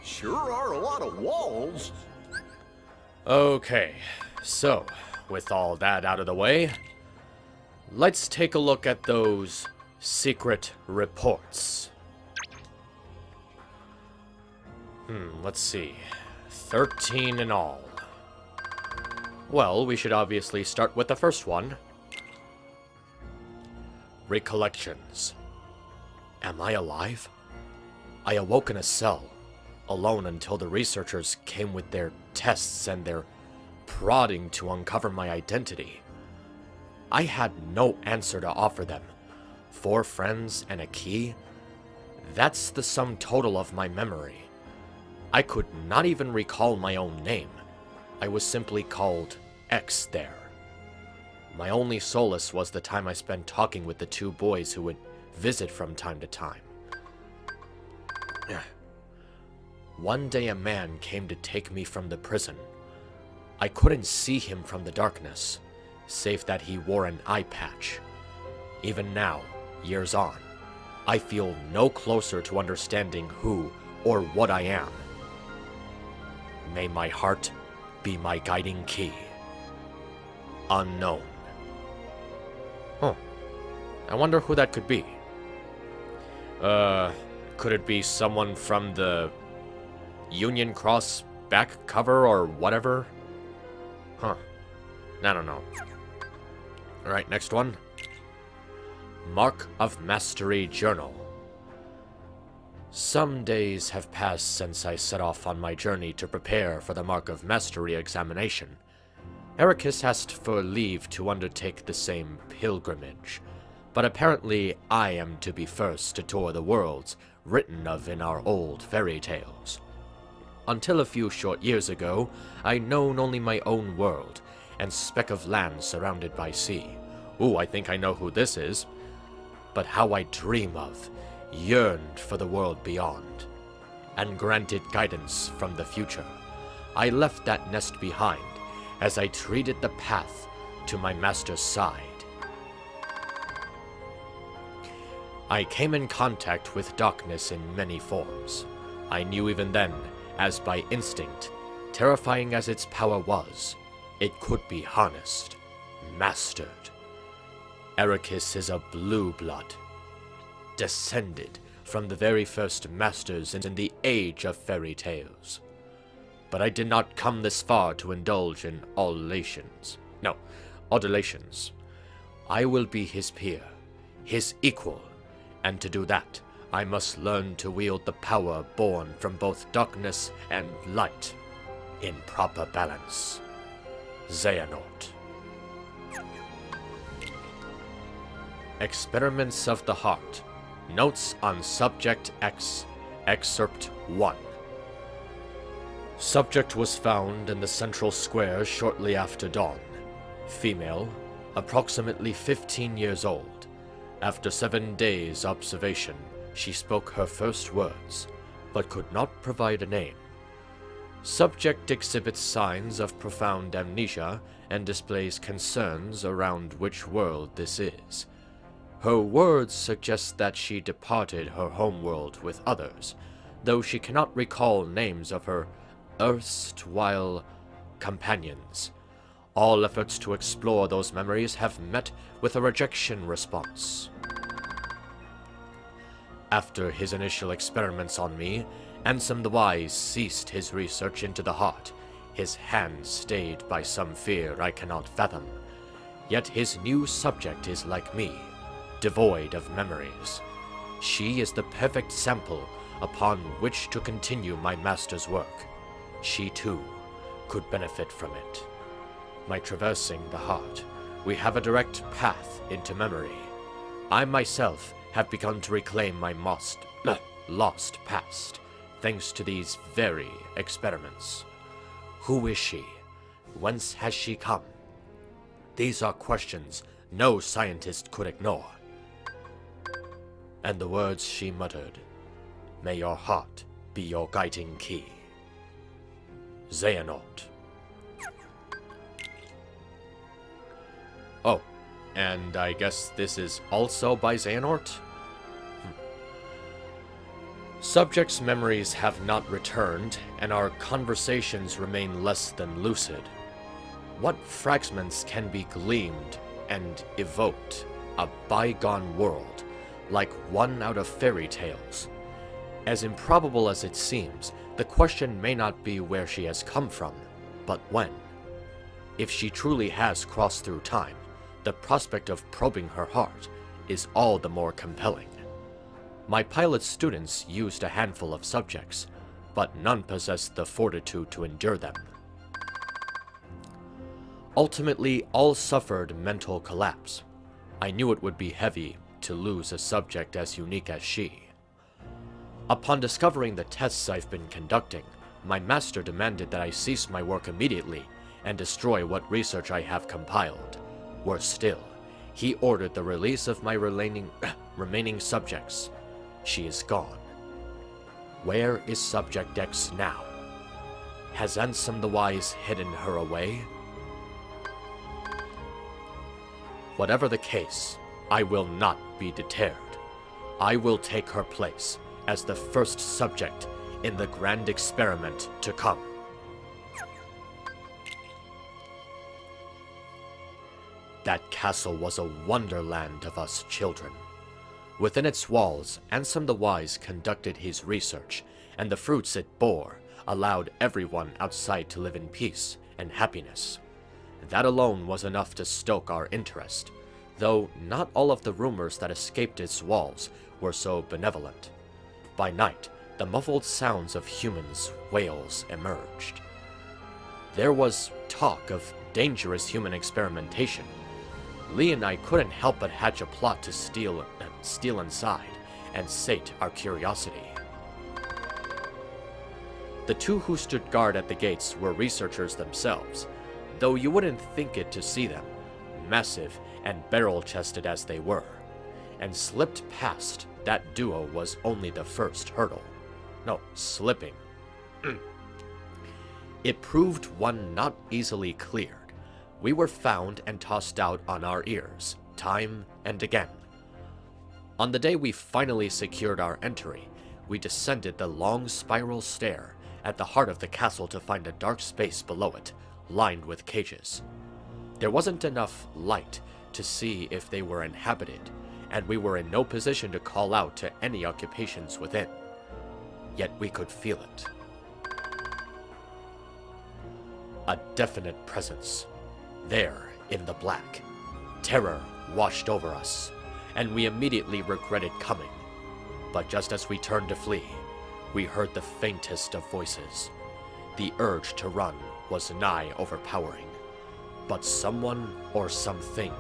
Sure are a lot of walls. Okay, so, with all that out of the way, let's take a look at those secret reports. Let's see. 13 in all. Well, we should obviously start with the first one. Recollections. Am I alive? I awoke in a cell, alone until the researchers came with their tests and their prodding to uncover my identity. I had no answer to offer them. 4 friends and a key? That's the sum total of my memory. I could not even recall my own name. I was simply called X there. My only solace was the time I spent talking with the 2 boys who would visit from time to time. One day a man came to take me from the prison. I couldn't see him from the darkness, save that he wore an eye patch. Even now, years on, I feel no closer to understanding who or what I am. May my heart be my guiding key. Unknown. Huh. I wonder who that could be. Could it be someone from the Union Cross back cover or whatever? Huh. I don't know. Alright, next one. Mark of Mastery Journal. Some days have passed since I set off on my journey to prepare for the Mark of Mastery examination. Ericus asked for leave to undertake the same pilgrimage, but apparently I am to be first to tour the worlds written of in our old fairy tales. Until a few short years ago, I'd known only my own world, and speck of land surrounded by sea. Ooh, I think I know who this is. But how I dream of, yearned for the world beyond, and granted guidance from the future. I left that nest behind as I treaded the path to my master's side. I came in contact with darkness in many forms. I knew even then, as by instinct, terrifying as its power was, it could be harnessed, mastered. Ericus is a blue blood, descended from the very first masters in the age of fairy tales. But I did not come this far to indulge in adulations. No, adulations. I will be his peer, his equal, and to do that, I must learn to wield the power born from both darkness and light in proper balance. Xehanort. Experiments of the Heart. Notes on Subject X. Excerpt 1. Subject was found in the central square shortly after dawn. Female, approximately 15 years old. After 7 days' observation, she spoke her first words, but could not provide a name. Subject exhibits signs of profound amnesia and displays concerns around which world this is. Her words suggest that she departed her homeworld with others, though she cannot recall names of her erstwhile companions. All efforts to explore those memories have met with a rejection response. After his initial experiments on me, Ansem the Wise ceased his research into the heart, his hand stayed by some fear I cannot fathom. Yet his new subject is like me, devoid of memories. She is the perfect sample upon which to continue my master's work. She too could benefit from it. By traversing the heart, we have a direct path into memory. I myself have begun to reclaim my lost past, thanks to these very experiments. Who is she? Whence has she come? These are questions no scientist could ignore. And the words she muttered, "May your heart be your guiding key." Xehanort. Oh, and I guess this is also by Xehanort? Subjects' memories have not returned, and our conversations remain less than lucid. What fragments can be gleaned and evoked a bygone world, like one out of fairy tales? As improbable as it seems, the question may not be where she has come from, but when. If she truly has crossed through time, the prospect of probing her heart is all the more compelling. My pilot students used a handful of subjects, but none possessed the fortitude to endure them. Ultimately, all suffered mental collapse. I knew it would be heavy to lose a subject as unique as she. Upon discovering the tests I've been conducting, my master demanded that I cease my work immediately and destroy what research I have compiled. Worse still, he ordered the release of my remaining subjects. She is gone. Where is Subject X now? Has Ansem the Wise hidden her away? Whatever the case, I will not be deterred. I will take her place as the first subject in the grand experiment to come. That castle was a wonderland of us children. Within its walls, Ansem the Wise conducted his research, and the fruits it bore allowed everyone outside to live in peace and happiness. That alone was enough to stoke our interest, though not all of the rumors that escaped its walls were so benevolent. By night, the muffled sounds of humans' wails emerged. There was talk of dangerous human experimentation. Lee and I couldn't help but hatch a plot to steal inside and sate our curiosity. The two who stood guard at the gates were researchers themselves, though you wouldn't think it to see them, massive and barrel-chested as they were, and slipped past that duo was only the first hurdle. No, slipping. It proved one not easily cleared. We were found and tossed out on our ears, time and again. On the day we finally secured our entry, we descended the long spiral stair at the heart of the castle to find a dark space below it, lined with cages. There wasn't enough light to see if they were inhabited, and we were in no position to call out to any occupations within. Yet we could feel it. A definite presence. There, in the black. Terror washed over us, and we immediately regretted coming. But just as we turned to flee, we heard the faintest of voices. The urge to run was nigh overpowering, but someone or something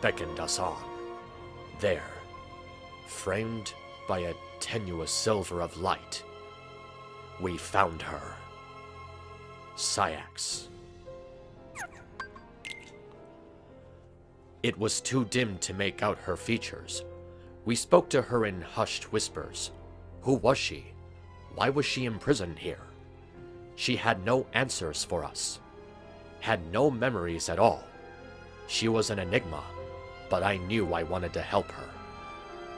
beckoned us on. There, framed by a tenuous silver of light, we found her. Saïx. It was too dim to make out her features. We spoke to her in hushed whispers. Who was she? Why was she imprisoned here? She had no answers for us. Had no memories at all. She was an enigma, but I knew I wanted to help her.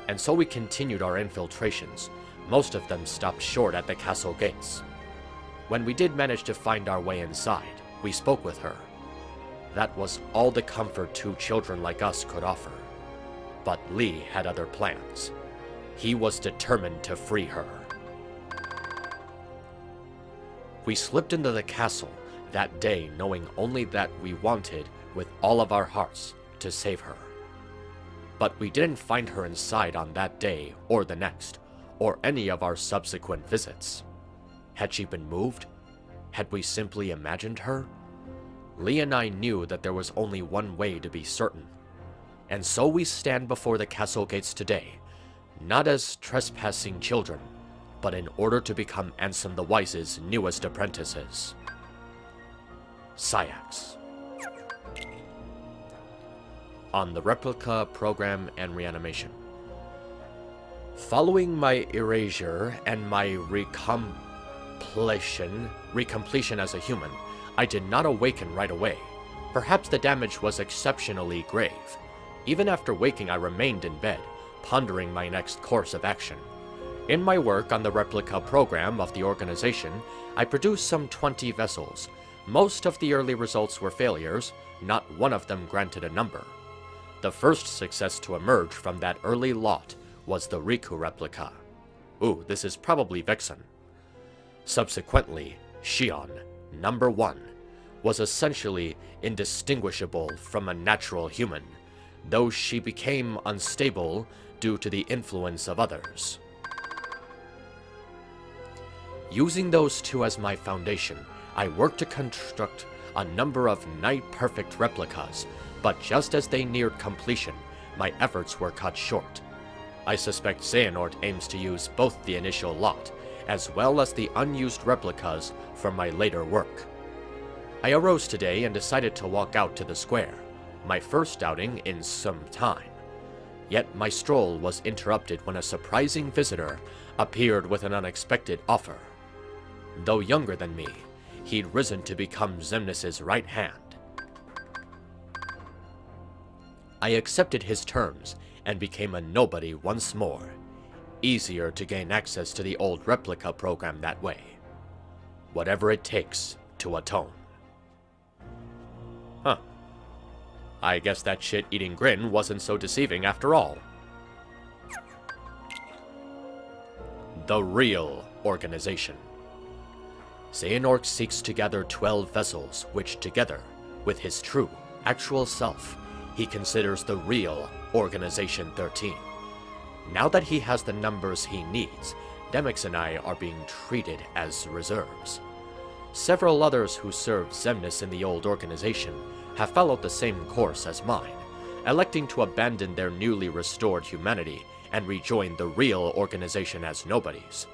And so we continued our infiltrations. Most of them stopped short at the castle gates. When we did manage to find our way inside, we spoke with her. That was all the comfort two children like us could offer. But Lee had other plans. He was determined to free her. We slipped into the castle that day knowing only that we wanted, with all of our hearts, to save her. But we didn't find her inside on that day or the next, or any of our subsequent visits. Had she been moved? Had we simply imagined her? Lee and I knew that there was only one way to be certain. And so we stand before the castle gates today, not as trespassing children, but in order to become Ansem the Wise's newest apprentices. Saïx. On the replica, program, and reanimation. Following my erasure and my recompletion as a human, I did not awaken right away. Perhaps the damage was exceptionally grave. Even after waking, I remained in bed, pondering my next course of action. In my work on the replica program of the organization, I produced some 20 vessels. Most of the early results were failures, not one of them granted a number. The first success to emerge from that early lot was the Riku replica. Ooh, this is probably Vexen. Subsequently, Shion, number 1, was essentially indistinguishable from a natural human, though she became unstable due to the influence of others. Using those two as my foundation, I worked to construct a number of night-perfect replicas, but just as they neared completion, my efforts were cut short. I suspect Xehanort aims to use both the initial lot, as well as the unused replicas from my later work. I arose today and decided to walk out to the square, my first outing in some time. Yet my stroll was interrupted when a surprising visitor appeared with an unexpected offer. Though younger than me, he'd risen to become Xemnas' right hand. I accepted his terms and became a nobody once more. Easier to gain access to the old replica program that way. Whatever it takes to atone. Huh. I guess that shit-eating grin wasn't so deceiving after all. The real organization. Xehanort seeks to gather 12 vessels, which together, with his true, actual self, he considers the real Organization 13. Now that he has the numbers he needs, Demyx and I are being treated as reserves. Several others who served Xemnas in the old organization have followed the same course as mine, electing to abandon their newly restored humanity and rejoin the real organization as nobodies.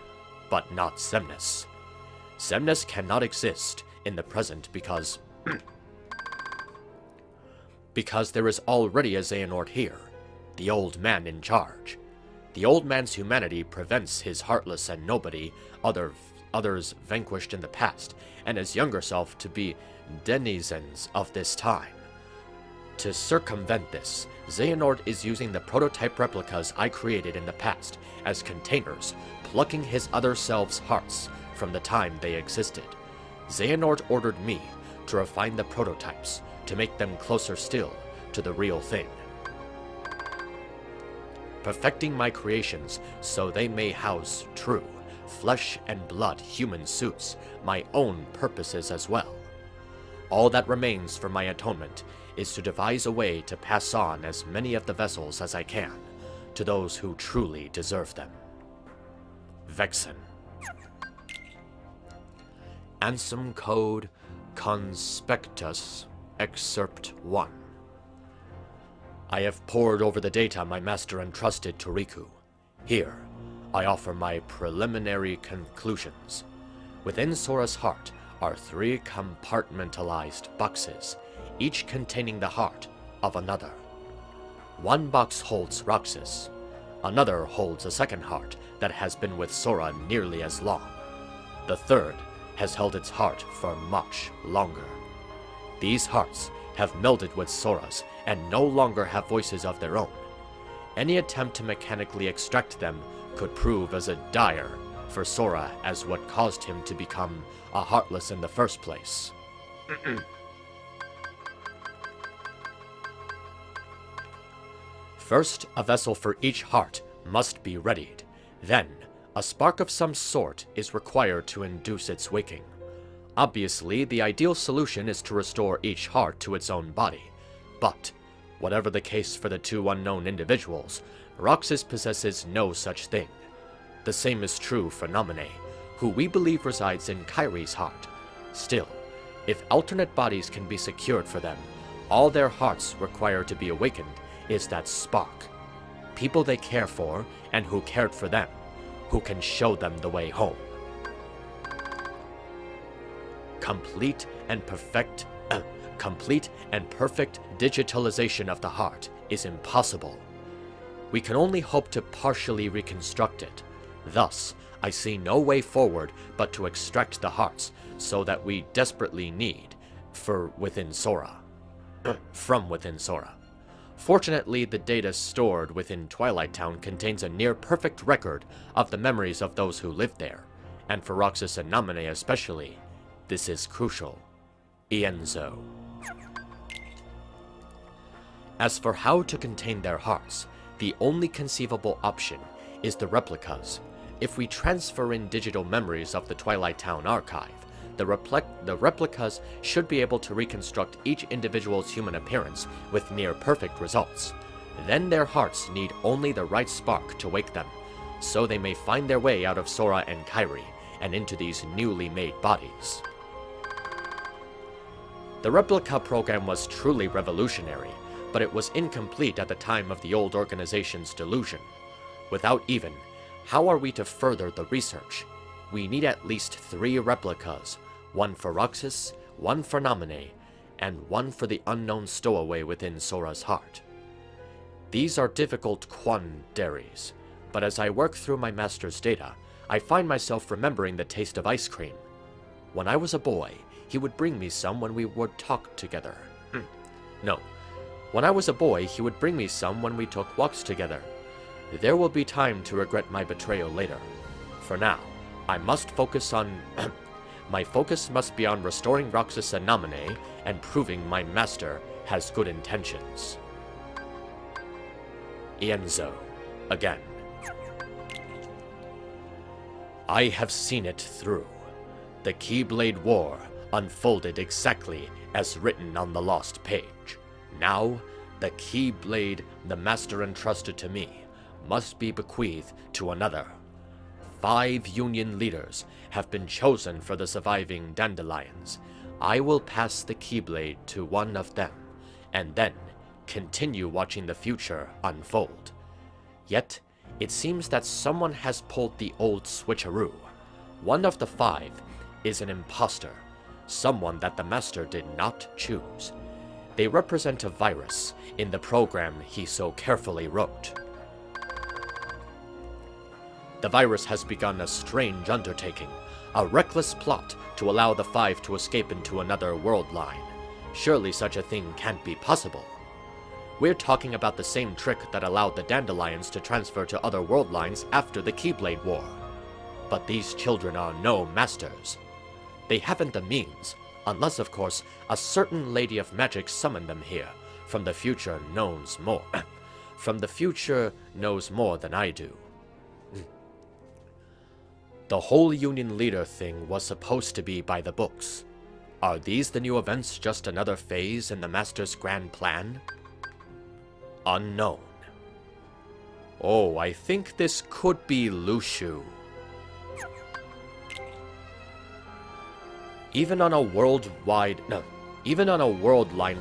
But not Xemnas. Xemnas cannot exist in the present because there is already a Xehanort here, the old man in charge. The old man's humanity prevents his heartless and nobody, others vanquished in the past, and his younger self to be denizens of this time. To circumvent this, Xehanort is using the prototype replicas I created in the past as containers, plucking his other selves' hearts from the time they existed. Xehanort ordered me to refine the prototypes, to make them closer still to the real thing. Perfecting my creations so they may house true, flesh and blood human suits, my own purposes as well. All that remains for my atonement is to devise a way to pass on as many of the vessels as I can, to those who truly deserve them. Vexen. Ansem Code Conspectus Excerpt 1. I have pored over the data my master entrusted to Riku. Here, I offer my preliminary conclusions. Within Sora's heart are 3 compartmentalized boxes, each containing the heart of another. One box holds Roxas. Another holds a second heart that has been with Sora nearly as long. The third has held its heart for much longer. These hearts have melded with Sora's and no longer have voices of their own. Any attempt to mechanically extract them could prove as a dire for Sora as what caused him to become a Heartless in the first place. First, a vessel for each heart must be readied. Then, a spark of some sort is required to induce its waking. Obviously, the ideal solution is to restore each heart to its own body. But, whatever the case for the 2 unknown individuals, Roxas possesses no such thing. The same is true for Naminé, who we believe resides in Kairi's heart. Still, if alternate bodies can be secured for them, all their hearts require to be awakened is that spark. People they care for, and who cared for them, who can show them the way home. Complete and perfect digitalization of the heart is impossible. We can only hope to partially reconstruct it. Thus, I see no way forward but to extract the hearts so that we desperately need from within Sora. Fortunately, the data stored within Twilight Town contains a near-perfect record of the memories of those who lived there, and for Roxas and Naminé especially, this is crucial. Ienzo. As for how to contain their hearts, the only conceivable option is the replicas. If we transfer in digital memories of the Twilight Town archive, the replicas should be able to reconstruct each individual's human appearance with near-perfect results. Then their hearts need only the right spark to wake them, so they may find their way out of Sora and Kairi and into these newly made bodies. The replica program was truly revolutionary, but it was incomplete at the time of the old organization's delusion. Without even, how are we to further the research? We need at least 3 replicas, one for Roxas, one for Naminé, and one for the unknown stowaway within Sora's heart. These are difficult quandaries, but as I work through my master's data, I find myself remembering the taste of ice cream. When I was a boy, he would bring me some when we would talk together. No. When I was a boy, he would bring me some when we took walks together. There will be time to regret my betrayal later. For now, I must focus on... my focus must be on restoring Roxas and Naminé and proving my master has good intentions. Ienzo, again. I have seen it through. The Keyblade War unfolded exactly as written on the lost page. Now, the Keyblade the master entrusted to me must be bequeathed to another. 5 Union leaders have been chosen for the surviving Dandelions. I will pass the Keyblade to one of them, and then continue watching the future unfold. Yet, it seems that someone has pulled the old switcheroo. One of the 5 is an imposter, someone that the master did not choose. They represent a virus in the program he so carefully wrote. The virus has begun a strange undertaking, a reckless plot to allow the 5 to escape into another world line. Surely such a thing can't be possible. We're talking about the same trick that allowed the Dandelions to transfer to other world lines after the Keyblade War. But these children are no masters. They haven't the means, unless of course a certain Lady of Magic summoned them here. From the future knows more. From the future knows more than I do. The whole Union leader thing was supposed to be by the books. Are these the new events just another phase in the Master's grand plan? Unknown. Oh, I think this could be Lushu. Even on a world line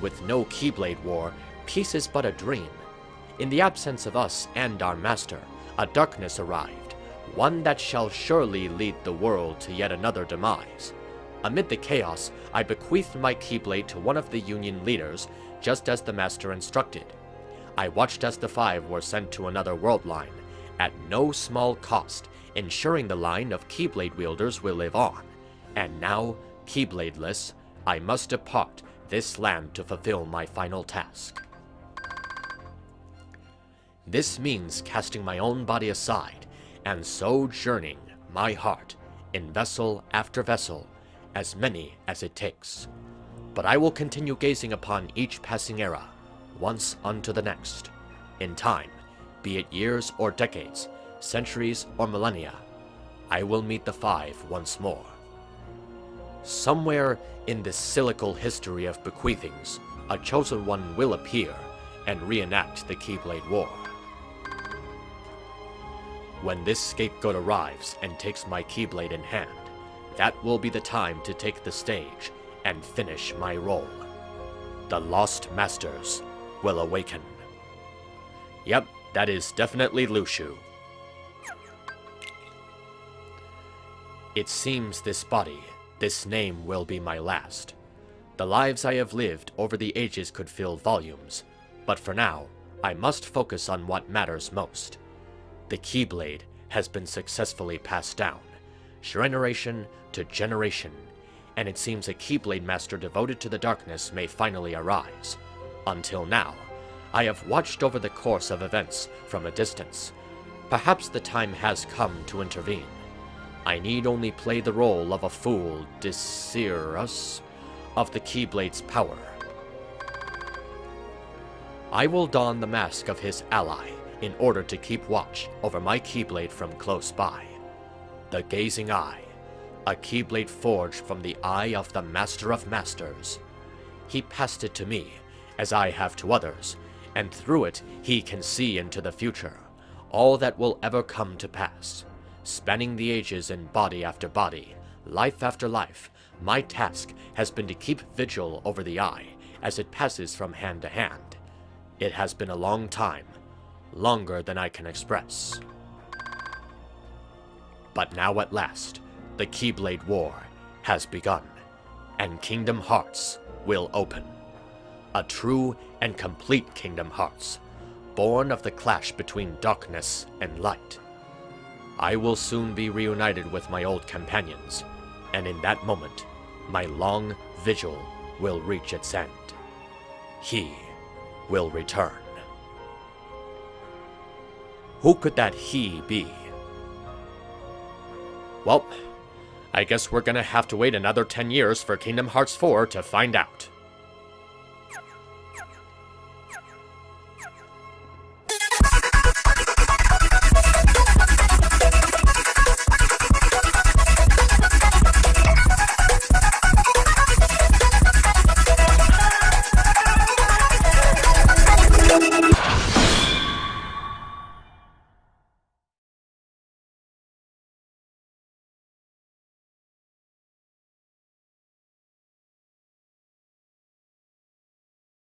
with no Keyblade War, peace is but a dream. In the absence of us and our master, a darkness arrived, one that shall surely lead the world to yet another demise. Amid the chaos, I bequeathed my Keyblade to one of the Union leaders, just as the master instructed. I watched as the 5 were sent to another world line, at no small cost, ensuring the line of Keyblade wielders will live on. And now, Keybladeless, I must depart this land to fulfill my final task. This means casting my own body aside, and sojourning my heart in vessel after vessel, as many as it takes. But I will continue gazing upon each passing era, once unto the next. In time, be it years or decades, centuries or millennia, I will meet the 5 once more. Somewhere in this cyclical history of bequeathings, a chosen one will appear and reenact the Keyblade War. When this scapegoat arrives and takes my Keyblade in hand, that will be the time to take the stage and finish my role. The Lost Masters will awaken. Yep, that is definitely Lushu. It seems this body, this name will be my last. The lives I have lived over the ages could fill volumes, but for now, I must focus on what matters most. The Keyblade has been successfully passed down, generation to generation, and it seems a Keyblade master devoted to the darkness may finally arise. Until now, I have watched over the course of events from a distance. Perhaps the time has come to intervene. I need only play the role of a fool desirous of the Keyblade's power. I will don the mask of his ally in order to keep watch over my Keyblade from close by. The Gazing Eye, a Keyblade forged from the eye of the Master of Masters. He passed it to me, as I have to others, and through it he can see into the future, all that will ever come to pass. Spanning the ages in body after body, life after life, my task has been to keep vigil over the eye as it passes from hand to hand. It has been a long time, longer than I can express. But now at last, the Keyblade War has begun, and Kingdom Hearts will open. A true and complete Kingdom Hearts, born of the clash between darkness and light. I will soon be reunited with my old companions, and in that moment, my long vigil will reach its end. He will return. Who could that he be? Well, I guess we're gonna have to wait another 10 years for Kingdom Hearts 4 to find out.